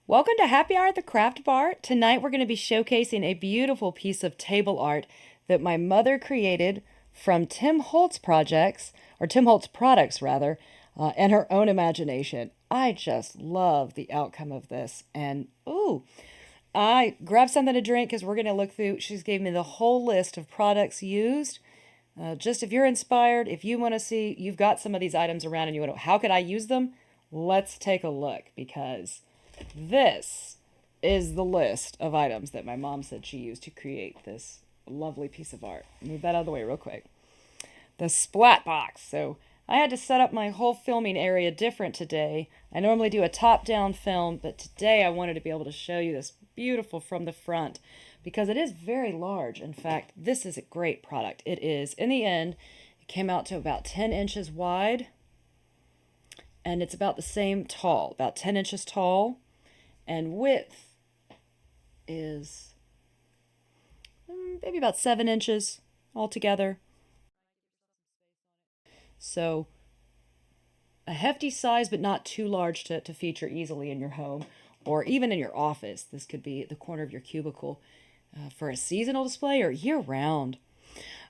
Welcome to Happy Hour at the Craft Bar. Tonight we're going to be showcasing a beautiful piece of table art that my mother created from Tim Holtz projects, or Tim Holtz products rather, and her own imagination. I just love the outcome of this. And ooh, I grabbed something to drink because we're going to look through. She's gave me the whole list of products used. Just if you're inspired, if you want to see, you've got some of these items around and you want to, how could I use them? Let's take a look because this is the list of items that my mom said she used to create this lovely piece of art. Move that out of the way real quick. The splat box. So I had to set up my whole filming area different today. I normally do a top-down film, but today I wanted to be able to show you this beautiful from the front because it is very large. In fact, this is a great product. It is, in the end, it came out to about 10 inches wide, and it's about the same tall, about 10 inches tall, and width is maybe about 7 inches altogether. So a hefty size, but not too large to feature easily in your home or even in your office. This could be at the corner of your cubicle for a seasonal display or year round.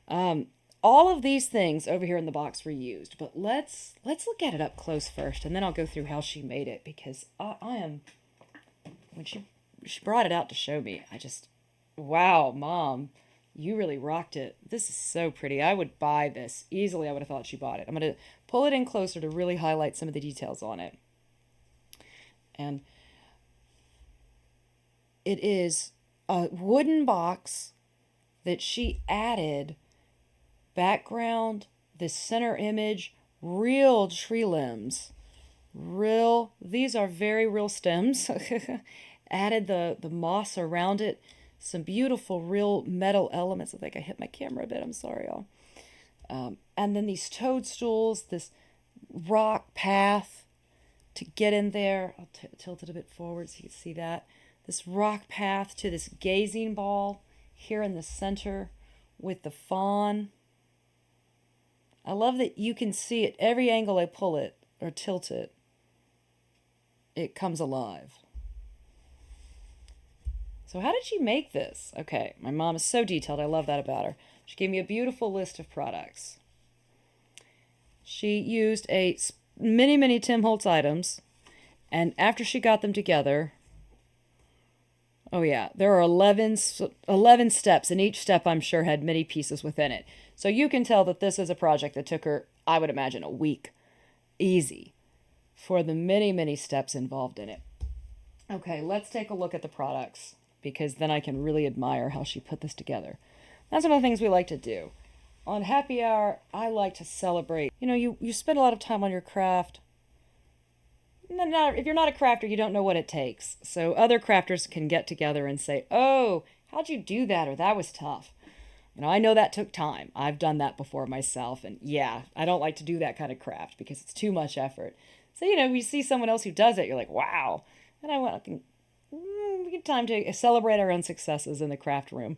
All of these things over here in the box were used, but let's look at it up close first, and then I'll go through how she made it because I am, when she brought it out to show me, I just, wow, Mom, you really rocked it. This is so pretty. I would buy this easily. I would have thought she bought it. I'm going to pull it in closer to really highlight some of the details on it. And it is a wooden box that she added background, this center image, real tree limbs. These are very real stems. Added the moss around it, some beautiful real metal elements. I think I hit my camera a bit. I'm sorry, y'all. And then these toadstools, this rock path to get in there. I'll tilt it a bit forward so you can see that. This rock path to this gazing ball here in the center with the fawn. I love that you can see at every angle I pull it or tilt it, it comes alive. So how did she make this? Okay, my mom is so detailed. I love that about her. She gave me a beautiful list of products. She used many Tim Holtz items, and after she got them together, oh yeah, there are 11 steps, and each step I'm sure had many pieces within it. So you can tell that this is a project that took her, I would imagine, a week. Easy. For the many steps involved in it. Okay, let's take a look at the products because then I can really admire how she put this together. That's one of the things we like to do. On Happy Hour, I like to celebrate. You know, you spend a lot of time on your craft. If you're not a crafter, you don't know what it takes. So other crafters can get together and say, oh, how'd you do that? Or that was tough. You know, I know that took time. I've done that before myself. And yeah, I don't like to do that kind of craft because it's too much effort. So, you know, you see someone else who does it, you're like, wow. And I want we get time to celebrate our own successes in the craft room.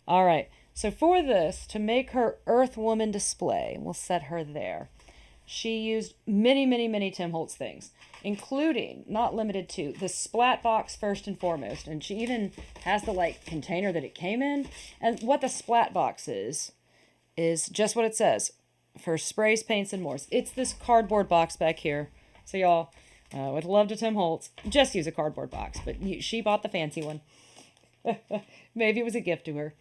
All right. So for this, to make her Earth Woman display, we'll set her there. She used many Tim Holtz things, including, not limited to, the splat box first and foremost. And she even has the container that it came in. And what the splat box is just what it says, for sprays, paints, and more. It's this cardboard box back here. So y'all, with love to Tim Holtz, just use a cardboard box. But she bought the fancy one. Maybe it was a gift to her.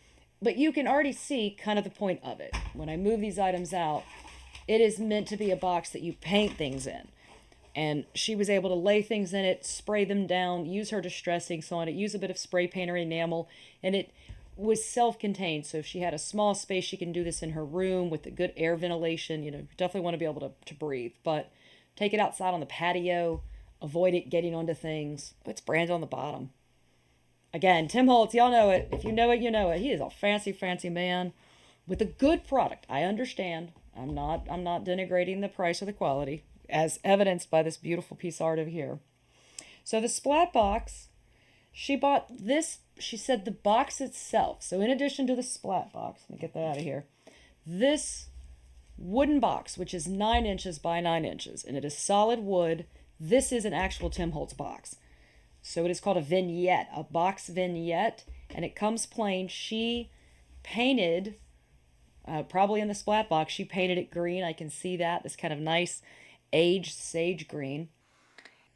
But you can already see kind of the point of it. When I move these items out, it is meant to be a box that you paint things in. And she was able to lay things in it, spray them down, use her distress inks on it, use a bit of spray paint or enamel, and it was self-contained. So if she had a small space, she can do this in her room with the good air ventilation. You know, definitely want to be able to breathe. But take it outside on the patio, avoid it getting onto things. It's branded on the bottom. Again, Tim Holtz, y'all know it. If you know it, you know it. He is a fancy man with a good product. I understand. I'm not denigrating the price or the quality, as evidenced by this beautiful piece of art over here. So the splat box, she bought this, she said the box itself. So in addition to the splat box, let me get that out of here. This wooden box, which is 9 inches by 9 inches, and it is solid wood. This is an actual Tim Holtz box. So it is called a vignette, a box vignette, and it comes plain. She painted, probably in the splat box, she painted it green. I can see that. This kind of nice aged sage green.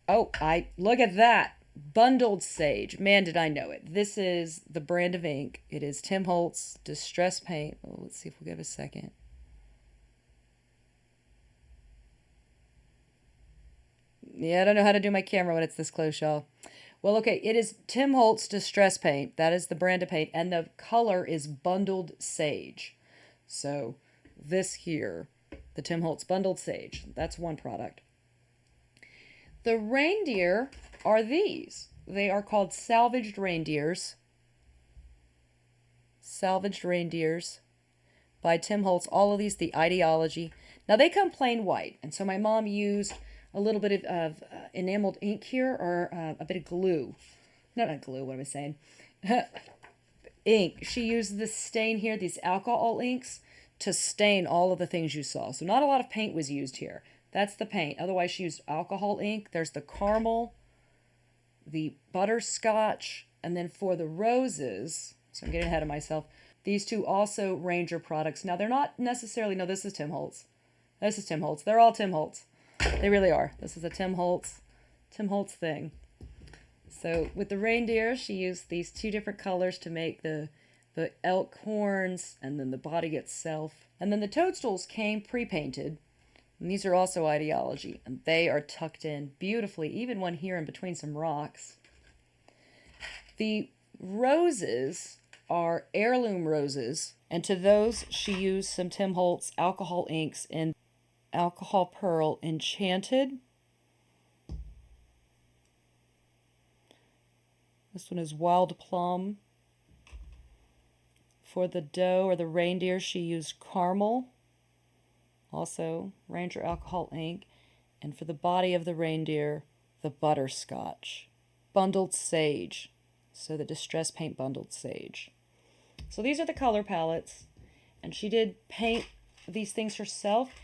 Oh, I look at that. Bundled sage. Man, did I know it. This is the brand of ink. It is Tim Holtz Distress Paint. Oh, let's see if we'll give a second. Yeah, I don't know how to do my camera when it's this close, y'all. Well, okay, it is Tim Holtz Distress Paint. That is the brand of paint. And the color is Bundled Sage. So this here, the Tim Holtz Bundled Sage. That's one product. The reindeer are these. They are called Salvaged Reindeers. Salvaged Reindeers by Tim Holtz. All of these, the ideology. Now, they come plain white. And so my mom used a little bit of enameled ink here, or a bit of glue. Not glue, what am I saying? Ink. She used this stain here, these alcohol inks, to stain all of the things you saw. So not a lot of paint was used here. That's the paint. Otherwise, she used alcohol ink. There's the caramel, the butterscotch, and then for the roses, so I'm getting ahead of myself, these two also Ranger products. Now, they're not necessarily, no, this is Tim Holtz. This is Tim Holtz. They're all Tim Holtz. They really are. This is a Tim Holtz thing. So with the reindeer, she used these two different colors to make the elk horns and then the body itself. And then the toadstools came pre-painted. And these are also ideology. And they are tucked in beautifully, even one here in between some rocks. The roses are heirloom roses. And to those, she used some Tim Holtz alcohol inks in Alcohol Pearl Enchanted. This one is Wild Plum. For the doe or the reindeer, she used caramel, also Ranger alcohol ink. And for the body of the reindeer, the butterscotch. Bundled sage. So the Distress Paint Bundled Sage. So these are the color palettes. And she did paint these things herself.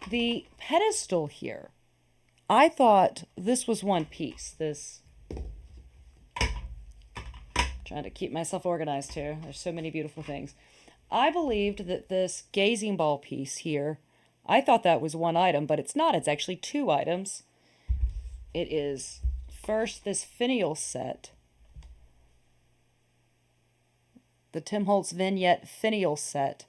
The pedestal here, I thought this was one piece. Trying to keep myself organized here. There's so many beautiful things. I believed that this gazing ball piece here, I thought that was one item, but it's not. It's actually two items. It is first this finial set, the Tim Holtz Vignette finial set.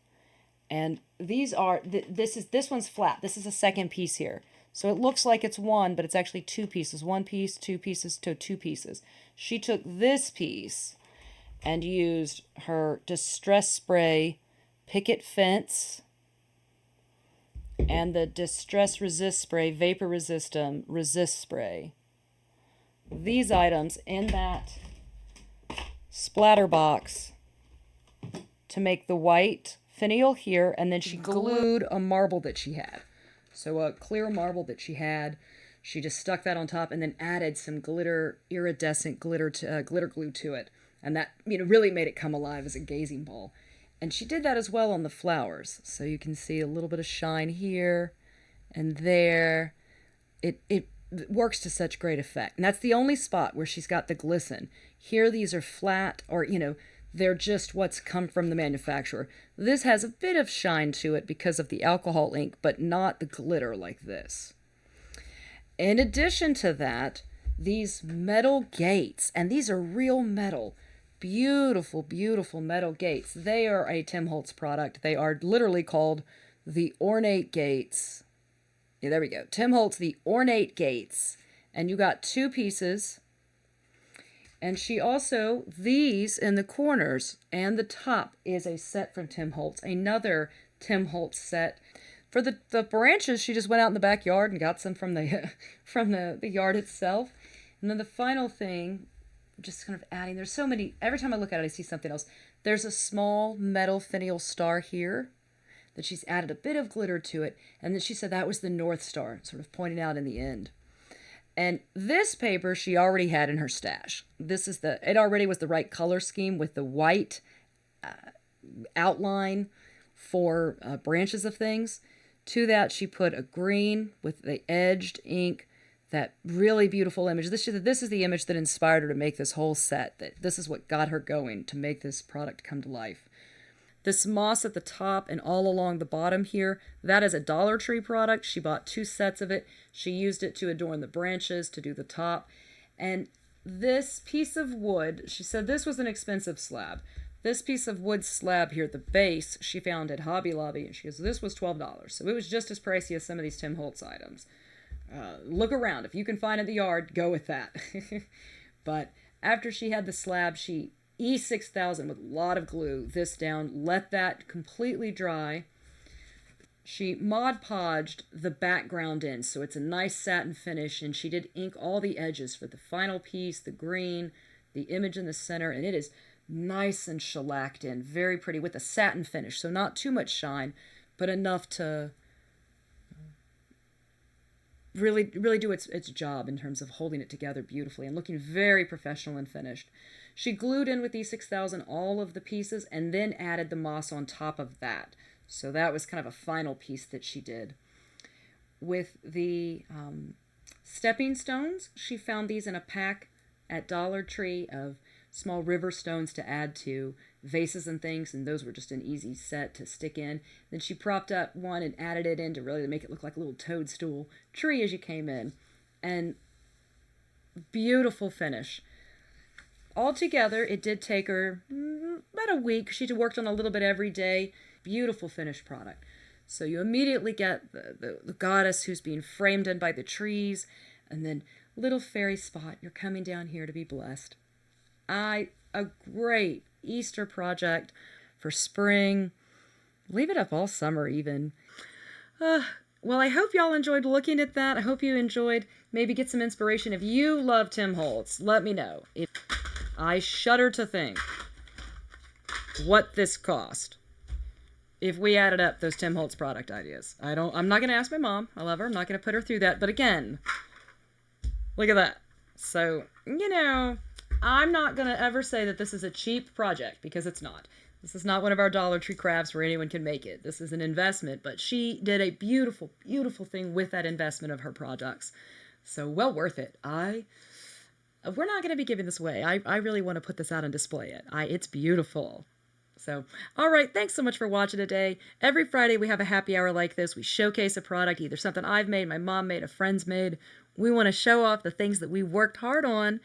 And these are, this one's flat. This is a second piece here. So it looks like it's one, but it's actually two pieces. One piece, two pieces, to two pieces. She took this piece and used her Distress Spray Picket Fence and the Distress Resist Spray Vapor Resist Spray. These items in that splatter box to make the white finial here, and then she glued a marble that she had. So a clear marble that she had, she just stuck that on top and then added some glitter, iridescent glitter glue to it. And that, really made it come alive as a gazing ball. And she did that as well on the flowers. So you can see a little bit of shine here and there. It works to such great effect. And that's the only spot where she's got the glisten. Here these are flat, or, they're just what's come from the manufacturer. This has a bit of shine to it because of the alcohol ink, but not the glitter like this. In addition to that, these metal gates, and these are real metal, beautiful, beautiful metal gates. They are a Tim Holtz product. They are literally called the Ornate gates. Yeah, there we go. Tim Holtz, the Ornate gates. And you got two pieces. And she also, these in the corners and the top is a set from Tim Holtz, another Tim Holtz set. For the branches, she just went out in the backyard and got some from the from the yard itself. And then the final thing, just kind of adding, there's so many, every time I look at it, I see something else. There's a small metal finial star here that she's added a bit of glitter to it. And then she said that was the North Star, sort of pointing out in the end. And this paper she already had in her stash. It already was the right color scheme with the white outline for branches of things. To that she put a green with the edged ink that really beautiful image. This is the image that inspired her to make this whole set. That this is what got her going to make this product come to life. This moss at the top and all along the bottom here, that is a Dollar Tree product. She bought 2 sets of it. She used it to adorn the branches, to do the top. And this piece of wood, she said this was an expensive slab. This piece of wood slab here at the base, she found at Hobby Lobby, and she goes, this was $12. So it was just as pricey as some of these Tim Holtz items. Look around. If you can find it in the yard, go with that. But after she had the slab, she E6000 with a lot of glue this down, let that completely dry. She Mod Podged the background in, so it's a nice satin finish, and she did ink all the edges for the final piece, the green, the image in the center, and it is nice and shellacked in, very pretty with a satin finish, so not too much shine, but enough to really do its job in terms of holding it together beautifully and looking very professional and finished. She glued in with E6000 all of the pieces and then added the moss on top of that. So that was kind of a final piece that she did. With the stepping stones, she found these in a pack at Dollar Tree of small river stones to add to vases and things, and those were just an easy set to stick in. Then she propped up one and added it in to really make it look like a little toadstool tree as you came in. And beautiful finish. Altogether, it did take her about a week. She worked on a little bit every day. Beautiful finished product. So you immediately get the goddess who's being framed in by the trees, and then little fairy spot. You're coming down here to be blessed. A great Easter project for spring. Leave it up all summer even. Well, I hope y'all enjoyed looking at that. I hope you enjoyed, maybe get some inspiration. If you love Tim Holtz, let me know. I shudder to think what this cost if we added up those Tim Holtz product ideas. I'm not going to ask my mom. I love her. I'm not going to put her through that. But again, look at that. So, I'm not going to ever say that this is a cheap project, because it's not. This is not one of our Dollar Tree crafts where anyone can make it. This is an investment, but she did a beautiful, beautiful thing with that investment of her products. So well worth it. We're not going to be giving this away. I really want to put this out and display it. It's beautiful. So, all right, thanks so much for watching today. Every Friday we have a happy hour like this. We showcase a product, either something I've made, my mom made, a friend's made. We want to show off the things that we worked hard on.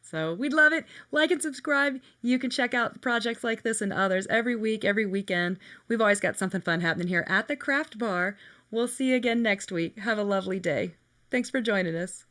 So we'd love it. Like and subscribe. You can check out projects like this and others every week, every weekend. We've always got something fun happening here at the Craft Bar. We'll see you again next week. Have a lovely day. Thanks for joining us.